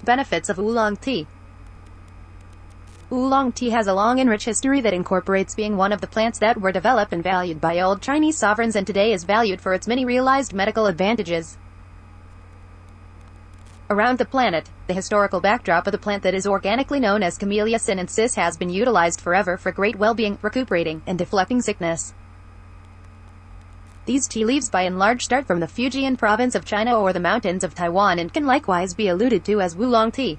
benefits of oolong tea. Oolong tea has a long and rich history that incorporates being one of the plants that were developed and valued by old Chinese sovereigns and today is valued for its many realized medical advantages. Around the planet, the historical backdrop of the plant that is organically known as Camellia sinensis has been utilized forever for great well-being, recuperating, and deflecting sickness. These tea leaves by and large start from the Fujian province of China or the mountains of Taiwan and can likewise be alluded to as oolong tea.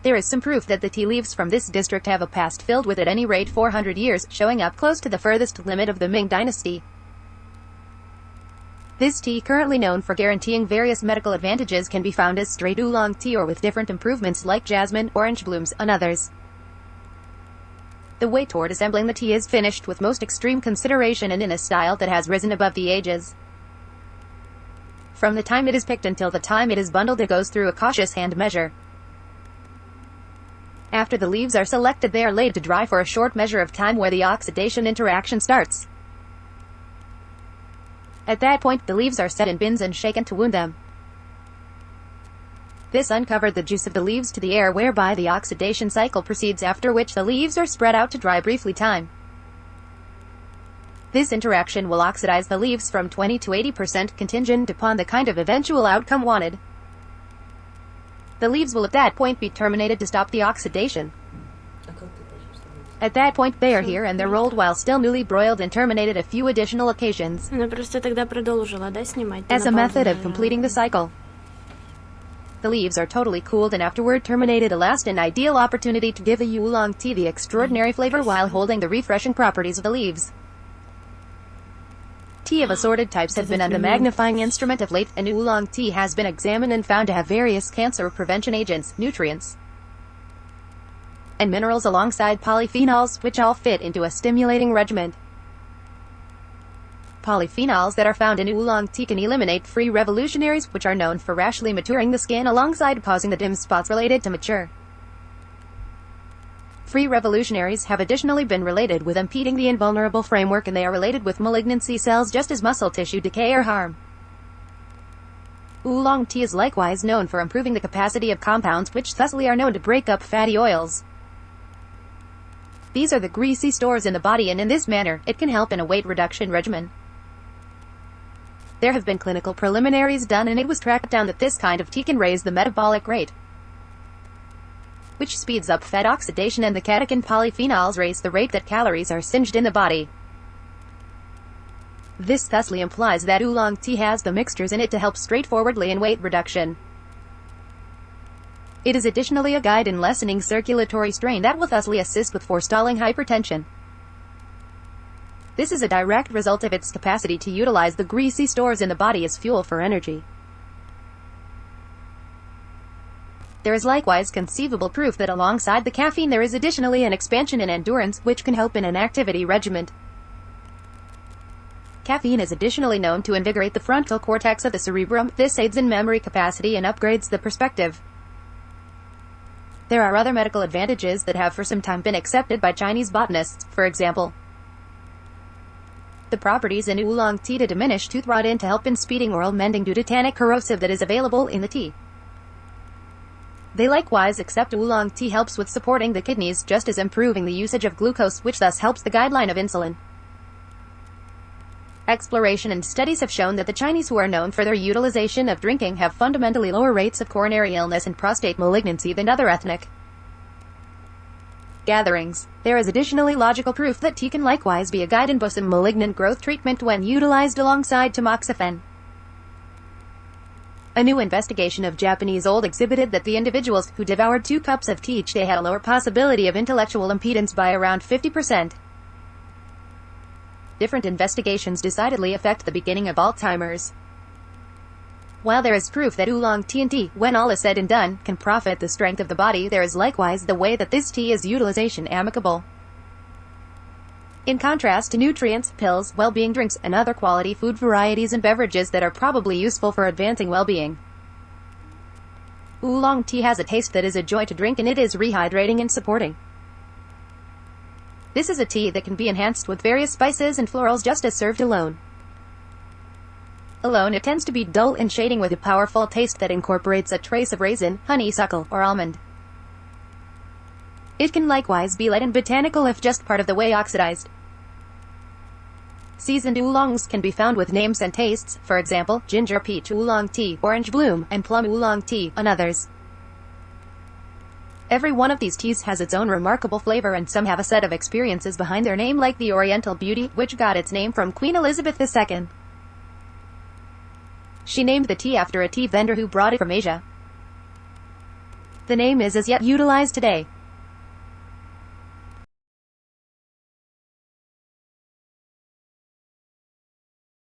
There is some proof that the tea leaves from this district have a past filled with at any rate 400 years, showing up close to the furthest limit of the Ming dynasty. This tea, currently known for guaranteeing various medical advantages, can be found as straight oolong tea or with different improvements like jasmine, orange blooms, and others. The way toward assembling the tea is finished with most extreme consideration and in a style that has risen above the ages. From the time it is picked until the time it is bundled, it goes through a cautious hand measure. After the leaves are selected, they are laid to dry for a short measure of time where the oxidation interaction starts. At that point, the leaves are set in bins and shaken to wound them. This uncovered the juice of the leaves to the air whereby the oxidation cycle proceeds, after which the leaves are spread out to dry briefly time. This interaction will oxidize the leaves from 20 to 80% contingent upon the kind of eventual outcome wanted. The leaves will at that point be terminated to stop the oxidation. At that point, they are here and they're rolled while still newly broiled and terminated a few additional occasions. As a method of completing the cycle. The leaves are totally cooled and afterward terminated, a last and ideal opportunity to give the oolong tea the extraordinary flavor while holding the refreshing properties of the leaves. Tea of assorted types have been on the magnifying instrument of late, and oolong tea has been examined and found to have various cancer prevention agents, nutrients, and minerals alongside polyphenols, which all fit into a stimulating regimen. Polyphenols that are found in oolong tea can eliminate free revolutionaries, which are known for rashly maturing the skin alongside causing the dim spots related to mature. Free revolutionaries have additionally been related with impeding the invulnerable framework, and they are related with malignancy cells just as muscle tissue decay or harm. Oolong tea is likewise known for improving the capacity of compounds which thusly are known to break up fatty oils. These are the greasy stores in the body, and in this manner, it can help in a weight reduction regimen. There have been clinical preliminaries done and it was tracked down that this kind of tea can raise the metabolic rate, which speeds up fat oxidation, and the catechin polyphenols raise the rate that calories are singed in the body. This thusly implies that oolong tea has the mixtures in it to help straightforwardly in weight reduction. It is additionally a guide in lessening circulatory strain that will thusly assist with forestalling hypertension. This is a direct result of its capacity to utilize the greasy stores in the body as fuel for energy. There is likewise conceivable proof that alongside the caffeine there is additionally an expansion in endurance, which can help in an activity regimen. Caffeine is additionally known to invigorate the frontal cortex of the cerebrum. This aids in memory capacity and upgrades the perspective. There are other medical advantages that have for some time been accepted by Chinese botanists, for example, the properties in oolong tea to diminish tooth rot and to help in speeding oral mending due to tannic corrosive that is available in the tea. They likewise accept oolong tea helps with supporting the kidneys, just as improving the usage of glucose, which thus helps the guideline of insulin. Exploration and studies have shown that the Chinese, who are known for their utilization of drinking, have fundamentally lower rates of coronary illness and prostate malignancy than other ethnic gatherings. There is additionally logical proof that tea can likewise be a guide in both malignant growth treatment when utilized alongside tamoxifen. A new investigation of Japanese old exhibited that the individuals who devoured 2 cups of tea each day had a lower possibility of intellectual impedance by around 50%. Different investigations decidedly affect the beginning of Alzheimer's. While there is proof that oolong tea, when all is said and done, can profit the strength of the body, there is likewise the way that this tea is utilization amicable. In contrast to nutrients, pills, well-being drinks, and other quality food varieties and beverages that are probably useful for advancing well-being, oolong tea has a taste that is a joy to drink, and it is rehydrating and supporting. This is a tea that can be enhanced with various spices and florals just as served alone. Alone it tends to be dull in shading with a powerful taste that incorporates a trace of raisin, honeysuckle, or almond. It can likewise be light and botanical if just part of the way oxidized. Seasoned oolongs can be found with names and tastes, for example, ginger peach oolong tea, orange bloom, and plum oolong tea, and others. Every one of these teas has its own remarkable flavor, and some have a set of experiences behind their name, like the Oriental Beauty, which got its name from Queen Elizabeth II. She named the tea after a tea vendor who brought it from Asia. The name is as yet utilized today.